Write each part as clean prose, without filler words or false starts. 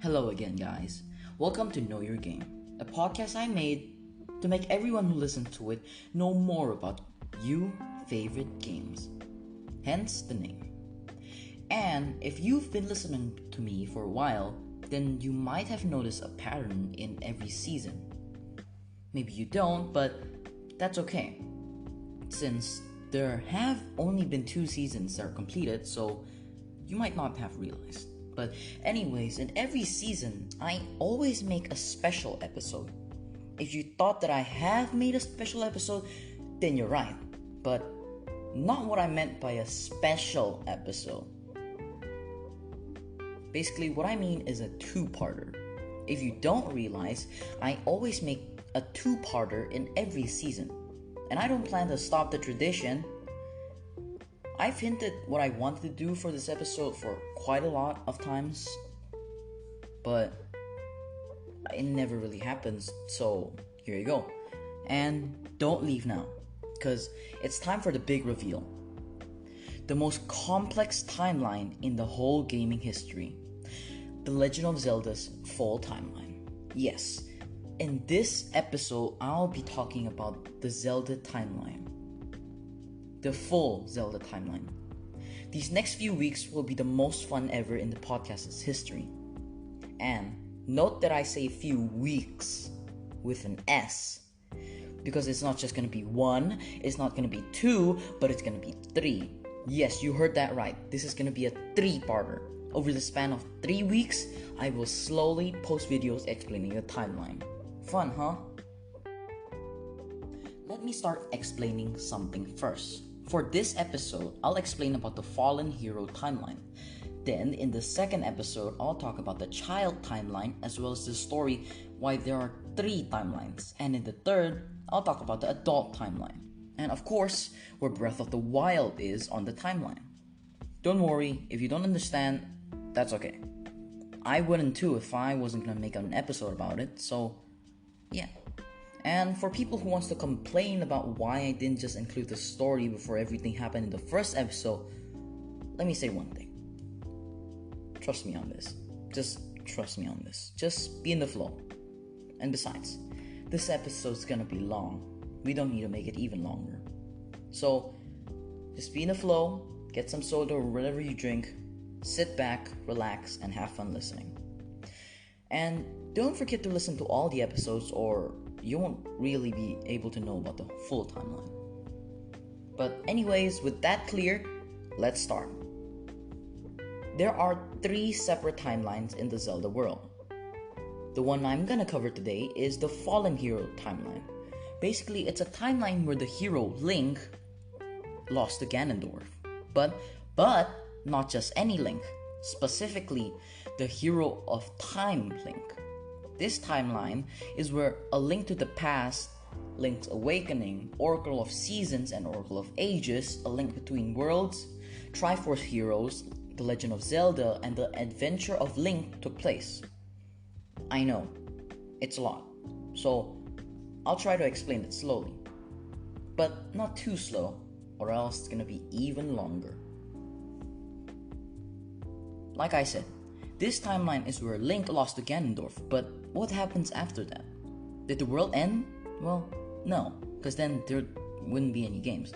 Hello again, guys. Welcome to Know Your Game, a podcast I made to make everyone who listens to it know more about your favorite games. Hence the name. And if you've been listening to me for a while, then you might have noticed a pattern in every season. Maybe you don't, but that's okay. Since there have only been 2 seasons that are completed, so you might not have realized. But anyways, in every season, I always make a special episode. If you thought that I have made a special episode, then you're right. But not what I meant by a special episode. Basically, what I mean is a 2-parter. If you don't realize, I always make a 2-parter in every season. And I don't plan to stop the tradition. I've hinted what I wanted to do for this episode for quite a lot of times, but it never really happens, so here you go. And don't leave now, because it's time for the big reveal. The most complex timeline in the whole gaming history. The Legend of Zelda's full timeline. Yes, in this episode, I'll be talking about the Zelda Timeline. The full Zelda timeline. These next few weeks will be the most fun ever in the podcast's history. And note that I say few weeks with an S, because it's not just gonna be 1, it's not gonna be 2, but it's gonna be 3. Yes, you heard that right. This is gonna be a 3-parter. Over the span of 3 weeks, I will slowly post videos explaining the timeline. Fun, huh? Let me start explaining something first. For this episode, I'll explain about the Fallen Hero timeline. Then, in the second episode, I'll talk about the child timeline as well as the story why there are 3 timelines. And in the third, I'll talk about the adult timeline. And of course, where Breath of the Wild is on the timeline. Don't worry, if you don't understand, that's okay. I wouldn't too if I wasn't gonna make an episode about it, so yeah. And for people who wants to complain about why I didn't just include the story before everything happened in the first episode, let me say one thing. Trust me on this. Just trust me on this. Just be in the flow. And besides, this episode's gonna be long. We don't need to make it even longer. So, just be in the flow, get some soda or whatever you drink, sit back, relax, and have fun listening. And don't forget to listen to all the episodes or you won't really be able to know about the full timeline. But anyways, with that clear, let's start. There are 3 separate timelines in the Zelda world. The one I'm gonna cover today is the Fallen Hero timeline. Basically, it's a timeline where the hero, Link, lost to Ganondorf. But not just any Link. Specifically, the Hero of Time Link. This timeline is where A Link to the Past, Link's Awakening, Oracle of Seasons, and Oracle of Ages, A Link Between Worlds, Triforce Heroes, The Legend of Zelda, and The Adventure of Link took place. I know, it's a lot, so I'll try to explain it slowly. But not too slow, or else it's gonna be even longer. Like I said, this timeline is where Link lost to Ganondorf, but what happens after that? Did the world end? Well, no, because then there wouldn't be any games.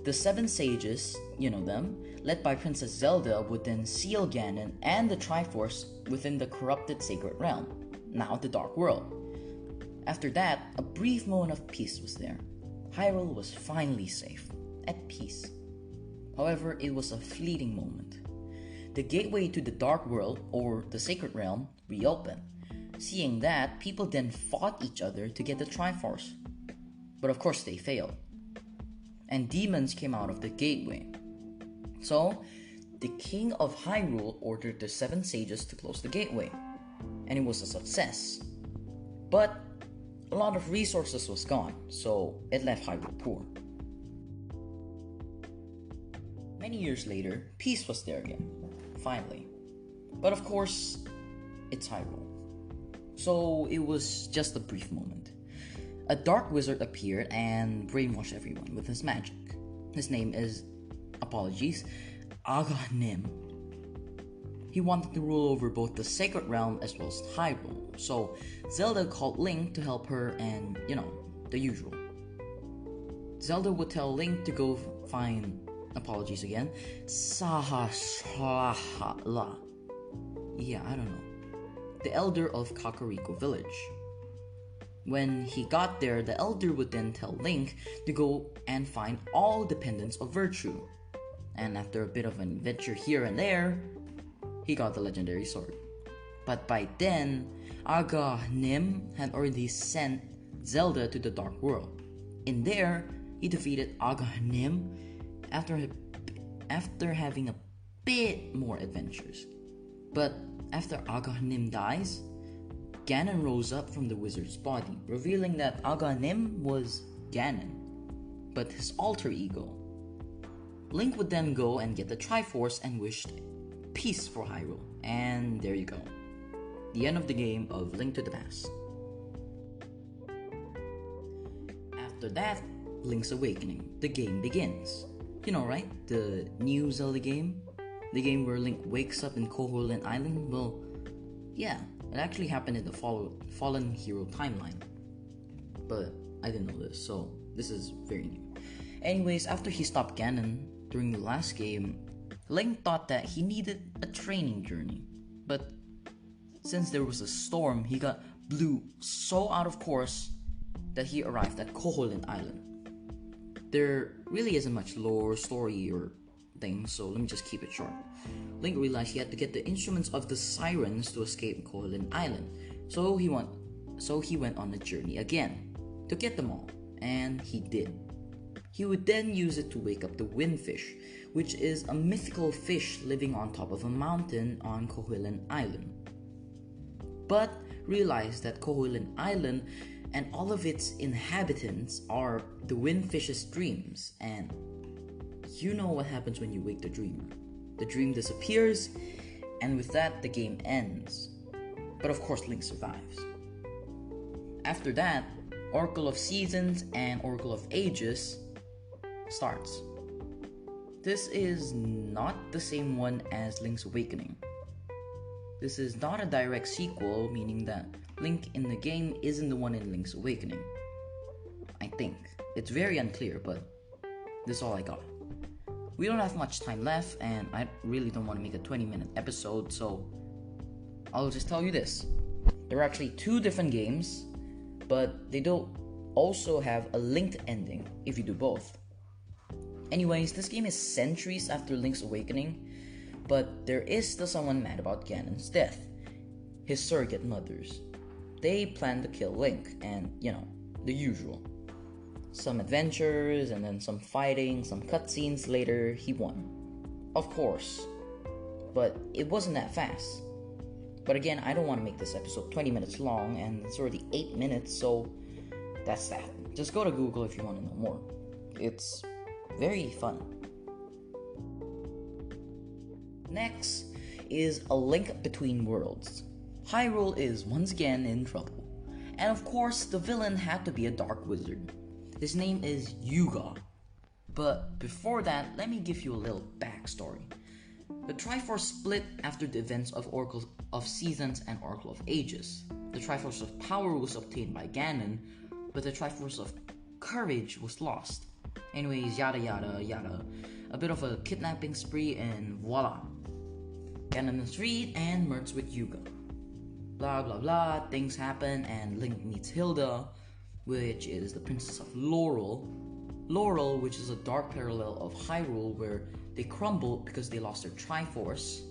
The 7 sages, you know them, led by Princess Zelda, would then seal Ganon and the Triforce within the corrupted Sacred Realm, now the Dark World. After that, a brief moment of peace was there. Hyrule was finally safe, at peace. However, it was a fleeting moment. The gateway to the Dark World, or the Sacred Realm, reopened. Seeing that, people then fought each other to get the Triforce. But of course they failed. And demons came out of the gateway. So, the King of Hyrule ordered the 7 sages to close the gateway. And it was a success. But a lot of resources was gone, so it left Hyrule poor. Many years later, peace was there again. Finally. But of course, it's Hyrule. So it was just a brief moment. A dark wizard appeared and brainwashed everyone with his magic. His name is, Aghanim. he wanted to rule over both the Sacred Realm as well as Hyrule. So Zelda called Link to help her, and the usual. Zelda would tell Link to go find, apologies again, Sahasrahla. Yeah, I don't know. The elder of Kakariko village. When he got there, the elder would then tell Link to go and find all the pendants of virtue. And after a bit of an adventure here and there, he got the legendary sword. But by then, Aga Nim had already sent Zelda to the Dark World. In there, he defeated Aga Nim after having a bit more adventures. But after Aga Nim dies, Ganon rose up from the wizard's body, revealing that Aga Nim was Ganon, but his alter ego. Link would then go and get the Triforce and wished peace for Hyrule. And there you go. The end of the game of Link to the Past. After that, Link's Awakening. The game begins. You know, right? The new Zelda game? The game where Link wakes up in Koholint Island? Well, yeah, it actually happened in the Fallen Hero timeline. But I didn't know this, so this is very new. Anyways, after he stopped Ganon during the last game, Link thought that he needed a training journey. But since there was a storm, he got blew so out of course that he arrived at Koholint Island. There really isn't much lore, story, or things, so let me just keep it short. Link realized he had to get the instruments of the sirens to escape Koholint Island, so he went on a journey again to get them all, and he did. He would then use it to wake up the Windfish, which is a mythical fish living on top of a mountain on Koholint Island. But realized that Koholint Island and all of its inhabitants are the Windfish's dreams, and you know what happens when you wake the dreamer. The dream disappears, and with that, the game ends. But of course, Link survives. After that, Oracle of Seasons and Oracle of Ages starts. This is not the same one as Link's Awakening. This is not a direct sequel, meaning that Link in the game isn't the one in Link's Awakening. I think. It's very unclear, but this is all I got. We don't have much time left, and I really don't want to make a 20-minute episode, so I'll just tell you this. There are actually two different games, but they don't also have a linked ending if you do both. Anyways, this game is centuries after Link's Awakening, but there is still someone mad about Ganon's death. His surrogate mothers. They plan to kill Link, and the usual. Some adventures, and then some fighting, some cutscenes later, he won. Of course. But it wasn't that fast. But again, I don't want to make this episode 20 minutes long, and it's already 8 minutes, so that's that. Just go to Google if you want to know more. It's very fun. Next is A Link Between Worlds. Hyrule is once again in trouble. And of course, the villain had to be a dark wizard. His name is Yuga. But before that, let me give you a little backstory. The Triforce split after the events of Oracle of Seasons and Oracle of Ages. The Triforce of Power was obtained by Ganon, but the Triforce of Courage was lost. Anyways, yada yada yada. A bit of a kidnapping spree, and voila. Ganon is freed and merged with Yuga. Blah blah blah, things happen, and Link meets Hilda, which is the princess of Laurel. Laurel, which is a dark parallel of Hyrule where they crumbled because they lost their Triforce,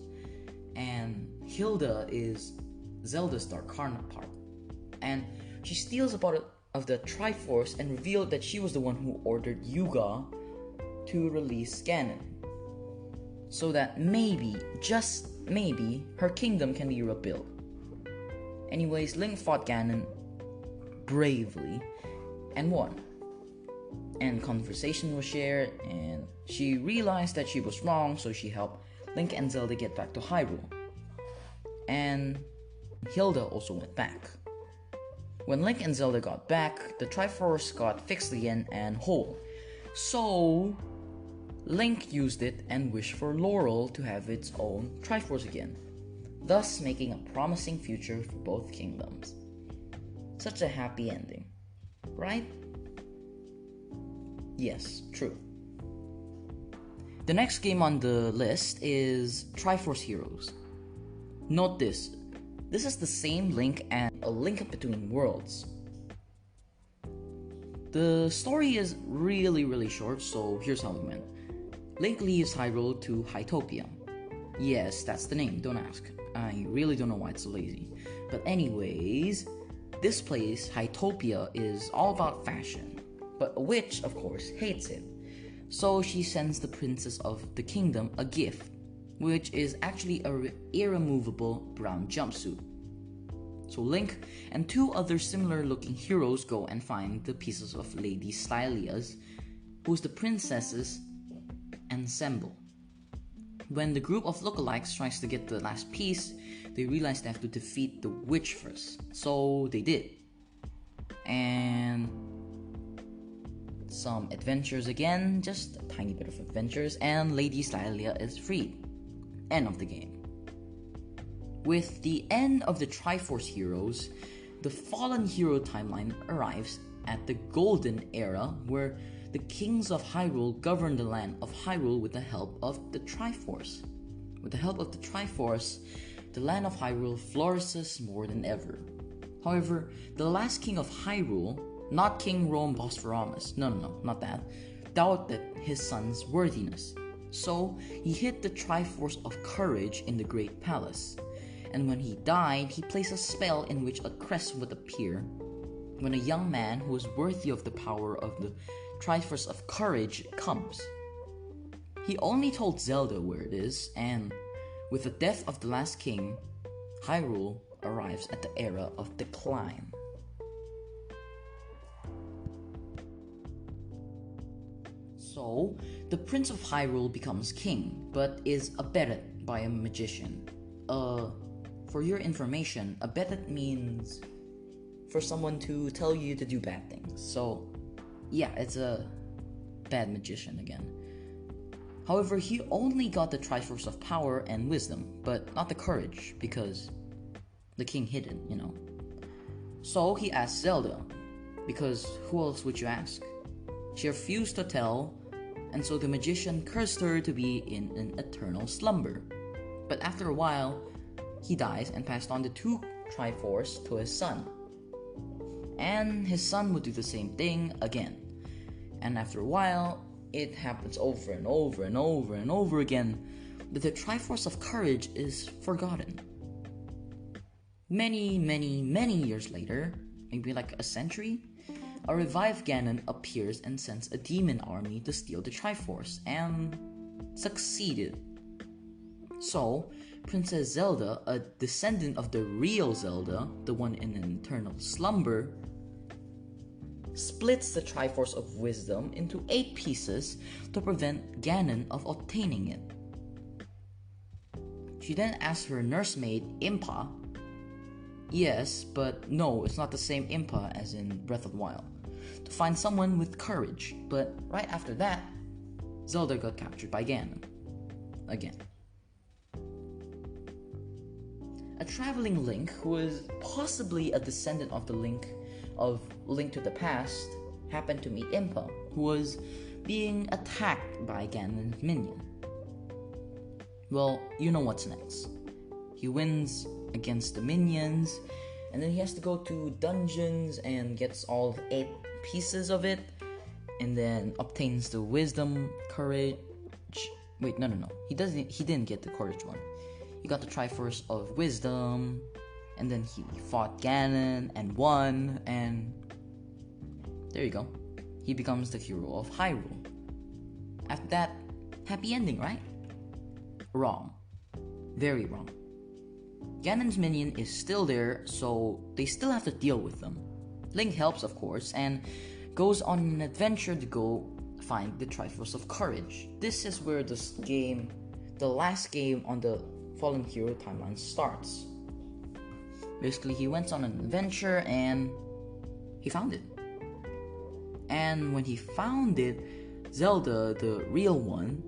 and Hilda is Zelda's dark counterpart. And she steals a part of the Triforce and revealed that she was the one who ordered Yuga to release Ganon, so that maybe, just maybe, her kingdom can be rebuilt. Anyways, Link fought Ganon bravely and won. And conversation was shared, and she realized that she was wrong, so she helped Link and Zelda get back to Hyrule. And Hilda also went back. When Link and Zelda got back, the Triforce got fixed again and whole. So Link used it and wished for Laurel to have its own Triforce again. thus making a promising future for both kingdoms. Such a happy ending, right? Yes, true. The next game on the list is Triforce Heroes. Note this. This is the same Link and A Link Between Worlds. The story is really short, so here's how it went. Link leaves Hyrule to Hytopia. Yes, that's the name, don't ask. I really don't know why it's so lazy. But anyways, this place, Hytopia, is all about fashion. But a witch, of course, hates it. So she sends the princess of the kingdom a gift, which is actually a irremovable brown jumpsuit. So Link and two other similar looking heroes go and find the pieces of Lady Stylia's, who's the princess's ensemble. When the group of lookalikes tries to get the last piece, they realize they have to defeat the witch first. So they did. And some adventures again, just a tiny bit of adventures, and Lady Stylia is freed. End of the game. With the end of the Triforce Heroes, the Fallen Hero timeline arrives at the Golden Era, where the kings of Hyrule govern the land of Hyrule with the help of the Triforce. With the help of the Triforce, the land of Hyrule flourishes more than ever. However, the last king of Hyrule, not King Rome Bosphoramus, no, not that, doubted his son's worthiness. So he hid the Triforce of Courage in the Great Palace. And when he died, he placed a spell in which a crest would appear when a young man who is worthy of the power of the Triforce of Courage comes. He only told Zelda where it is, and with the death of the last king, Hyrule arrives at the era of decline. So, the Prince of Hyrule becomes king, but is abetted by a magician. For your information, abetted means for someone to tell you to do bad things. So, yeah, it's a bad magician again. However, he only got the Triforce of Power and Wisdom, but not the Courage, because the king hid it, So he asked Zelda, because who else would you ask? She refused to tell, and so the magician cursed her to be in an eternal slumber. But after a while, he dies and passed on the two Triforce to his son. And his son would do the same thing again. And after a while, it happens over and over again that the Triforce of Courage is forgotten. Many years later, maybe like a century, a revived Ganon appears and sends a demon army to steal the Triforce, and succeeded. So, Princess Zelda, a descendant of the real Zelda, the one in an eternal slumber, splits the Triforce of Wisdom into 8 pieces to prevent Ganon of obtaining it. She then asks her nursemaid, Impa. Yes, but no, it's not the same Impa as in Breath of the Wild, to find someone with courage. But right after that, Zelda got captured by Ganon. Again. A traveling Link, who is possibly a descendant of the Link of Link to the Past, happened to meet Impa, who was being attacked by Ganon's minion. Well, you know what's next. He wins against the minions, and then he has to go to dungeons and gets all 8 pieces of it, and then obtains the wisdom, courage. Wait, no. He didn't get the courage one. He got the Triforce of Wisdom, and then he fought Ganon and won, and there you go. He becomes the hero of Hyrule. After that, happy ending, right? Wrong. Very wrong. Ganon's minion is still there, so they still have to deal with them. Link helps, of course, and goes on an adventure to go find the Triforce of Courage. This is where this game, the last game on the Fallen Hero timeline, starts. Basically, he went on an adventure and he found it. And when he found it, Zelda, the real one,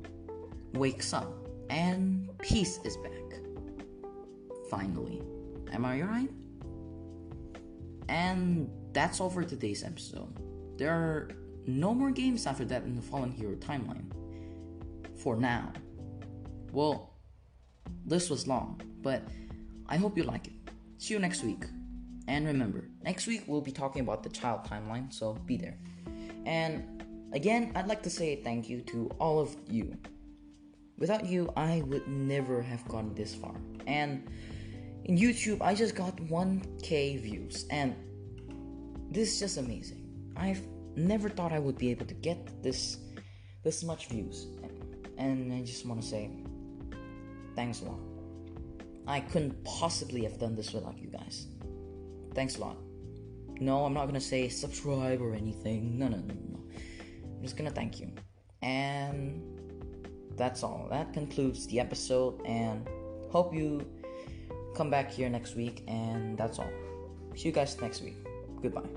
wakes up and peace is back. finally. Am I right? And that's all for today's episode. There are no more games after that in the Fallen Hero timeline. For now. Well, this was long, but I hope you like it. See you next week. And remember, next week we'll be talking about the child timeline, so be there. And again, I'd like to say thank you to all of you. Without you, I would never have gone this far. And in YouTube, I just got 1K views, and this is just amazing. I've never thought I would be able to get this much views, and I just want to say thanks a lot. I couldn't possibly have done this without you guys. Thanks a lot. No, I'm not gonna say subscribe or anything. No. I'm just gonna thank you. And that's all. That concludes the episode, and hope you come back here next week. And that's all. See you guys next week. Goodbye.